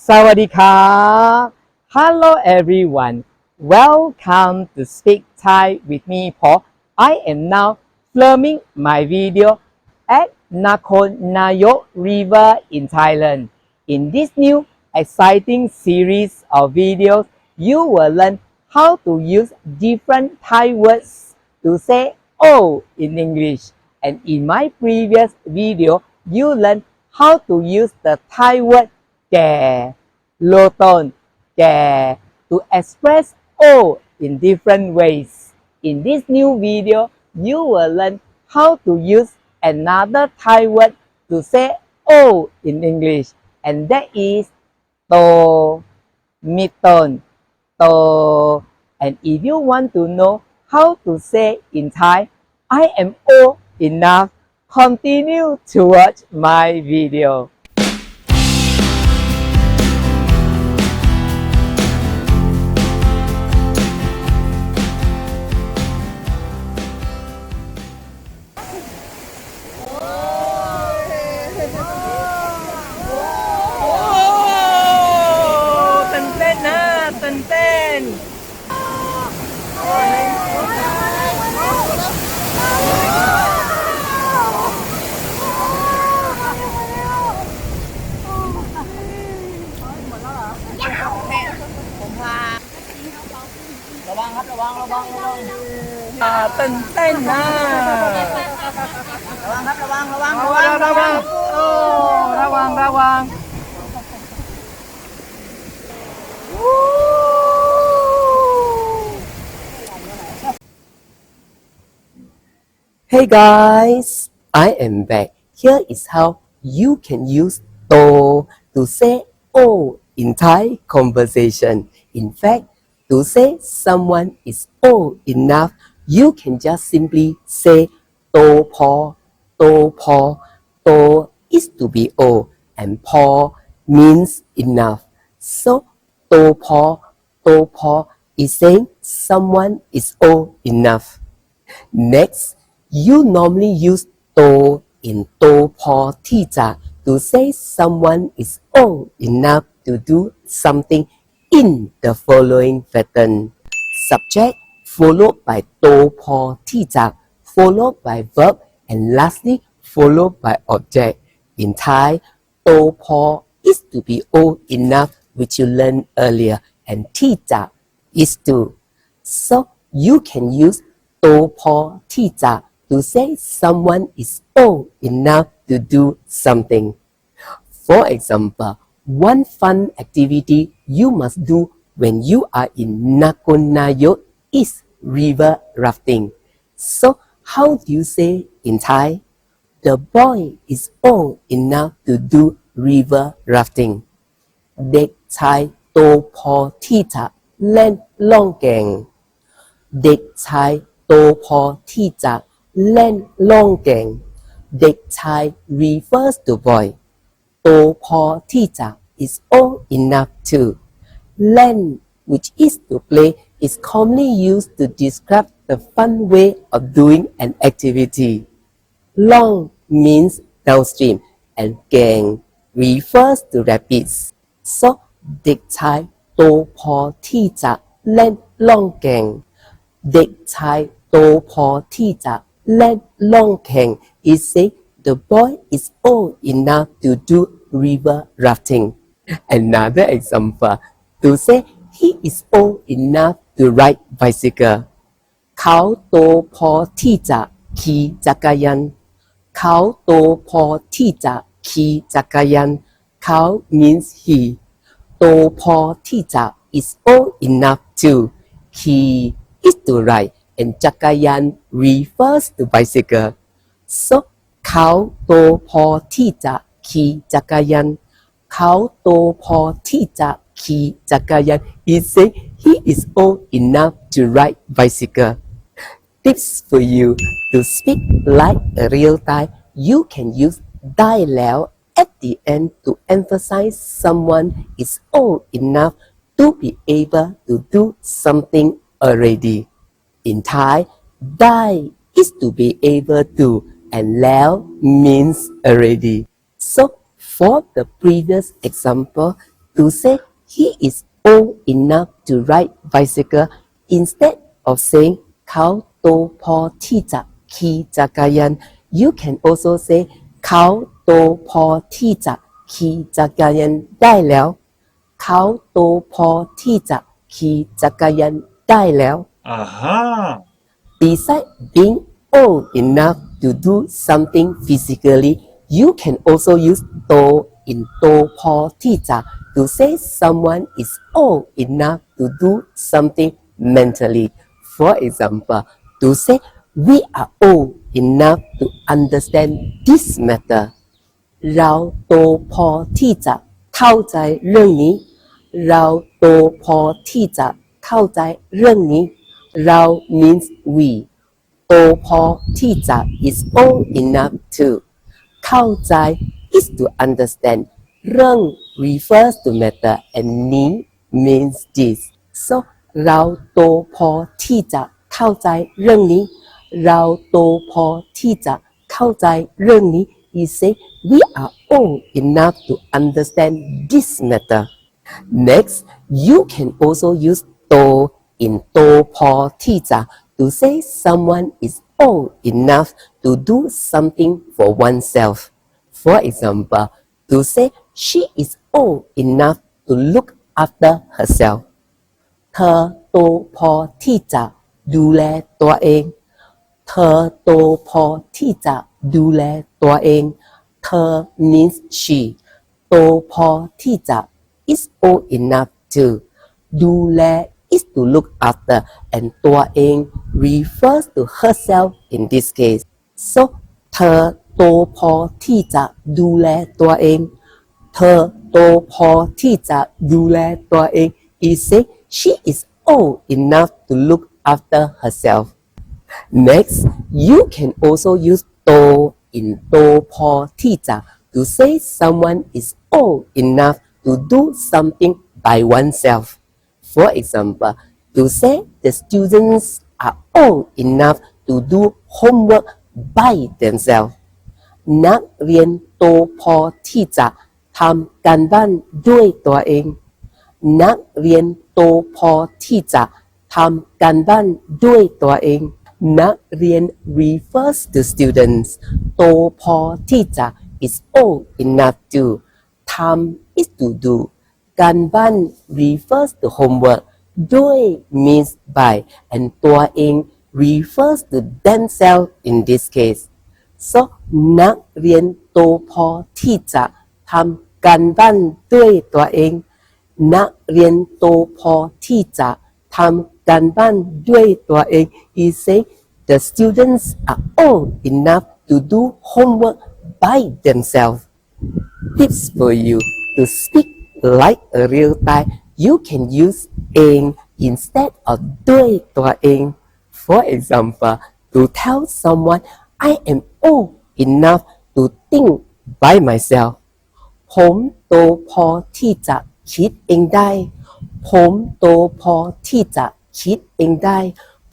สวัสดีครับ Hello everyone. Welcome to Speak Thai with me, Paul. I am now filming my video at Nakhon Nayok River in Thailand. In this new exciting series of videos, you will learn how to use different Thai words to say "oh" in English. And in my previous video, you learned how to use the Thai word แก่โลตนแก่ to express "oh" in different ways. In this new video, you will learn how to use another Thai word to say "oh" in English, and that is โตมิตนโต and if you want to know how to say in Thai I am old enough, continue to watch my video. Tên tên ระวังครับระวังตื่นเต้นนะระวังครับระวังโอ้ระวังHey guys, I am back. Here is how you can use to say "oh" in Thai conversation. In fact, to say someone is old enough, you can just simply say "to po." To is to be old, and po means enough. So to po is saying someone is old enough. Next, you normally use to in to po ti cha to say someone is old enough to do something in the following pattern. Subject followed by to po ti cha, followed by verb, and lastly followed by object. In Thai, to po is to be old enough, which you learned earlier, and ti cha is to. So you can use to po ti cha to say someone is old enough to do something. For example, one fun activity you must do when you are in Nakhon Nayok is river rafting. So how do you say in Thai? The boy is old enough to do river rafting. เด็กชายโตพอที่จะเล่นล่องแก่งเด็กชายโตพอที่จะเล่นล่องแก่งเด็กชาย refers to boy โตพอที่จะ is old enough to เล่น which is to play is commonly used to describe the fun way of doing an activity. Long means downstream and แก่ง refers to rapids. So เด็กชายโตพอที่จะเล่นล่องแก่งเด็กชายโตพอที่จะเล่นล่องแข่ง is say the boy is old enough to do river rafting. Another example, to say he is old enough to ride bicycle. เขาโตพอที่จะขี่จักรยานเขาโตพอที่จะขี่จักรยานเขา means he โตพอที่จะ is old enough to ขี่ is to ride and จักรยาน refers to bicycle. So เขาโตพอที่จะขี่จักรยานเขาโตพอที่จะขี่จักรยาน he say he is old enough to ride bicycle. Tips for you to speak like a real Thai. You can use ได้แล้ว at the end to emphasize someone is old enough to be able to do something already. In Thai, ได้ is to be able to and แล้ว means already. So for the previous example, to say he is old enough to ride bicycle instead of saying เขาโตพอที่จะขี่จักรยาน you can also say เขาโตพอที่จะขี่จักรยานได้แล้วเขาโตพอที่จะขี่จักรยานได้แล้ว Besides being old enough to do something physically, you can also use โต in โตพอที่จะ to say someone is old enough to do something mentally. For example, to say we are old enough to understand this matter. เราโตพอที่จะเข้าใจเรื่องนี้เราโตพอที่จะเข้าใจเรื่องนี้เรา means we โตพอที่จะ is old enough to เข้าใจ is to understand เรื่อง refers to matter and นี้ means this so เราโตพอที่จะเข้าใจเรื่องนี้เราโตพอที่จะเข้าใจเรื่องนี้ you say we are old enough to understand this matter next you can also use โต in โตพอที่จะ to say someone is old enough to do something for oneself for example to say she is old enough to look after herself เธอโตพอที่จะดูแลตัวเองเธอโตพอที่จะดูแลตัวเองเธอ means she โตพอที่จะ is old enough to ดูแล is to look after and ตัวเอง refers to herself in this case so เธอโตพอที่จะดูแลตัวเองเธอโตพอที่จะดูแลตัวเอง is say she is old enough to look after herself next you can also use โต in โตพอที่จะ to say someone is old enough to do something by oneself for example to say the students are old enough to do homework by themselves นักเรียนโตพอที่จะทำการบ้านด้วยตัวเองนักเรียนโตพอที่จะทำการบ้านด้วยตัวเองนักเรียน refers to students โตพอที่จะ is old enough to ทำ is to do การบ้าน refers to homework ด้วย means by and ตัวเอง refers to themselves in this case so นักเรียนโตพอที่จะทำการบ้านด้วยตัวเองนักเรียนโตพอที่จะทำการบ้านด้วยตัวเอง he say the students are old enough to do homework by themselves tips for you to speak like a real Thai you can use เอง instead of ด้วยตัวเอง for example to tell someone I am old enough to think by myself ผมโตพอที่จะคิดเองได้ผมโตพอที่จะคิดเองได้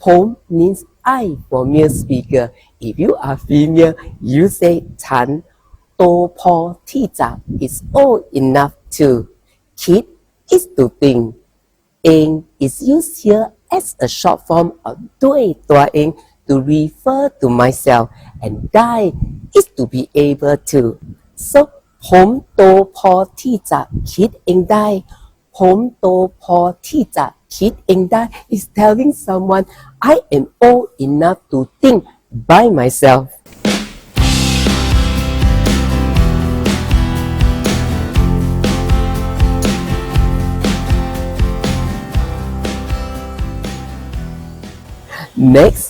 ผม means I for male speaker if you are female you say ฉันโตพอที่จะ is old enough to คิด is to think เอง is used here as a short form of ด้วยตัวเอง to refer to myself and ได้ is to be able to so ผมโตพอที่จะคิดเองได้ผมโตพอที่จะคิดเองได้ is telling someone I am old enough to think by myself next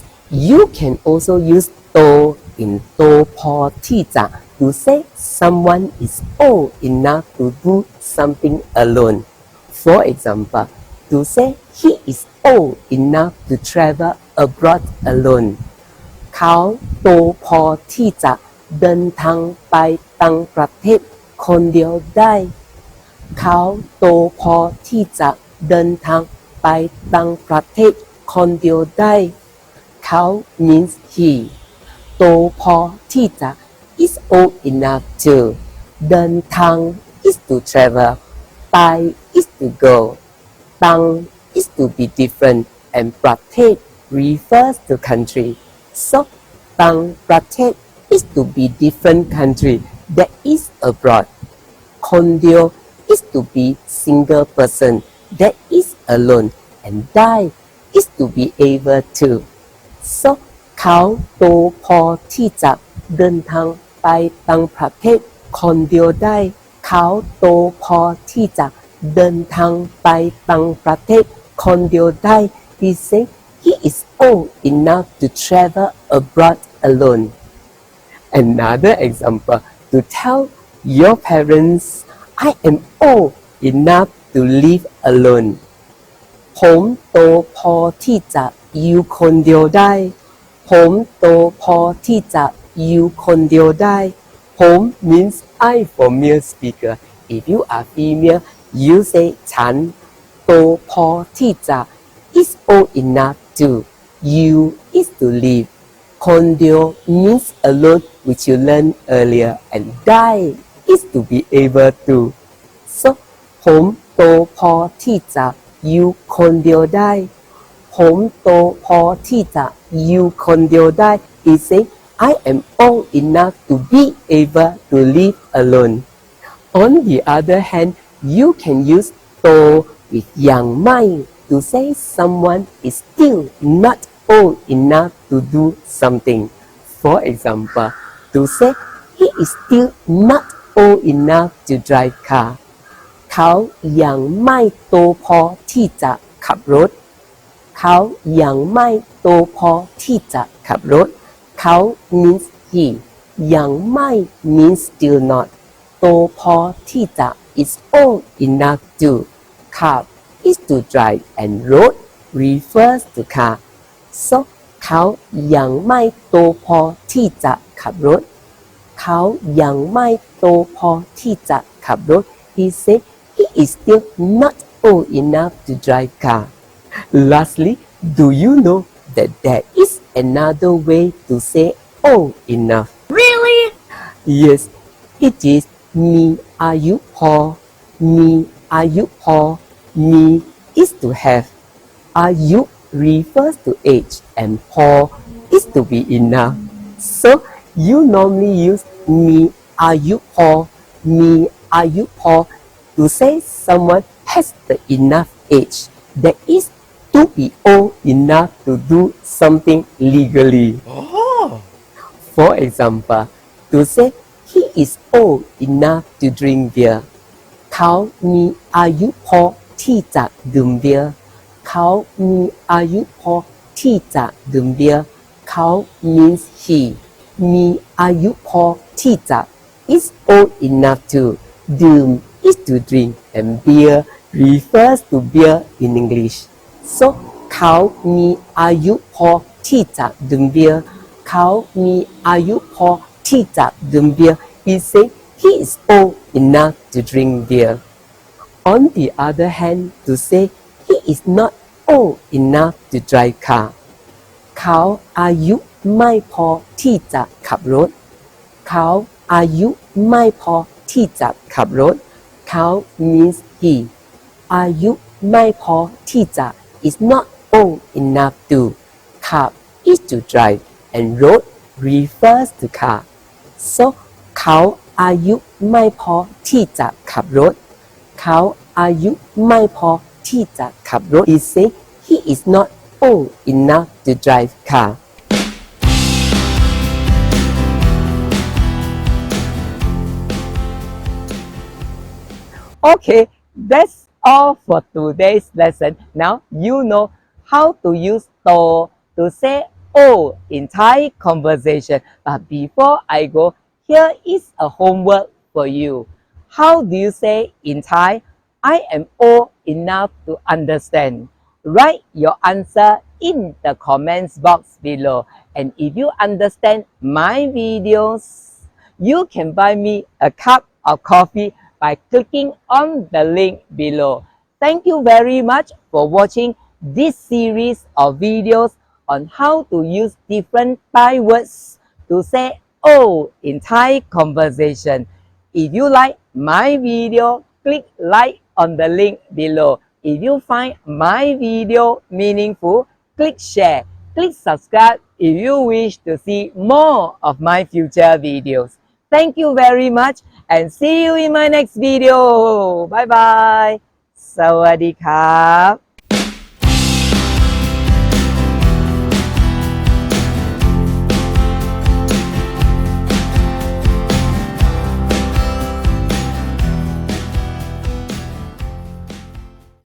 you can also use โต in โตพอที่จะ to say someone is old enough to do something alone for example to say he is old enough to travel abroad alone เขาโตพอที่จะเดินทางไปต่างประเทศคนเดียวได้เขาโตพอที่จะเดินทางไปต่างประเทศคนเดียวได้เขา means he โตพอที่จะ is old enough to เดินทาง is to travel Tai is to go, Tang is to be different, and Pratet refers to country. So, Tang Pratet is to be different country that is abroad. Kondio is to be single person that is alone, and Dai is to be able to. So, เขาโตพอที่จะเดินทางไปต่างประเทศคนเดียวได้เขาโตพอที่จะเดินทางไปต่างประเทศคนเดียวได้ He said he is old enough to travel abroad alone. Another example, to tell your parents, I am old enough to live alone. ผมโตพอที่จะอยู่คนเดียวได้ผมโตพอที่จะอยู่คนเดียวได้ผม means I for male speaker. If you are female, you say ฉันโตพอที่จะ is old enough to. You is to live. คนเดียว means alone, which you learned earlier, and die is to be able to. So ผมโตพอที่จะอยู่คนเดียวได้ผมโตพอที่จะอยู่คนเดียวได้ He said I am old enough to be able to live alone. On the other hand, you can use โต with ยังไม่ to say someone is still not old enough to do something. For example, to say he is still not old enough to drive car. เขายังไม่โตพอที่จะขับรถเขายังไม่โตพอที่จะขับรถเขา means he ยังไม่ means still not โตพอที่จะ is old enough to ขับ is to drive and road refers to car. So เขายังไม่โตพอที่จะขับรถเขายังไม่โตพอที่จะขับรถ He said he is still not old enough to drive car. Lastly, do you know that there is another way to say old enough? Really? Yes, it is มีอายุพอมีอายุพอ มี is to have อายุ refers to age and พอ is to be enough. So you normally use มีอายุพอมีอายุพอ to say someone has the enough age that is to be old enough to do something legally. Oh. For example, to say he is old enough to drink beer. เขามีอายุพอที่จะดื่มเบียร์เขามีอายุพอที่จะดื่มเบียร์เขา means he มีอายุพอที่จะ is old enough to ดื่ม is to drink and beer refers to beer in English. So เขามีอายุพอที่จะดื่มเบียร์เขามีอายุพอที่จะดื่มเบียร์ He said he is old enough to drink beer. On the other hand, to say he is not old enough to drive car. เขาอายุไม่พอที่จะขับรถเขาอายุไม่พอที่จะขับรถเขา means he อายุไม่พอที่จะ is not old enough to ขับ is to drive and road refers to car. So เขาอายุไม่พอที่จะขับรถเขาอายุไม่พอที่จะขับรถ He say he is not old enough to drive car. Okay, that's all for today's lesson. Now you know how to use โต to say oh in Thai conversation. But before I go, here is a homework for you. How do you say in Thai, I am old enough to understand? Write your answer in the comments box below. And if you understand my videos, you can buy me a cup of coffee by clicking on the link below. Thank you very much for watching this series of videos on how to use different Thai words to say oh in Thai conversation. If you like my video, click like on the link below. If you find my video meaningful, click share, click subscribe if you wish to see more of my future videos. Thank you very much and see you in my next video. Bye bye. สวัสดีครับ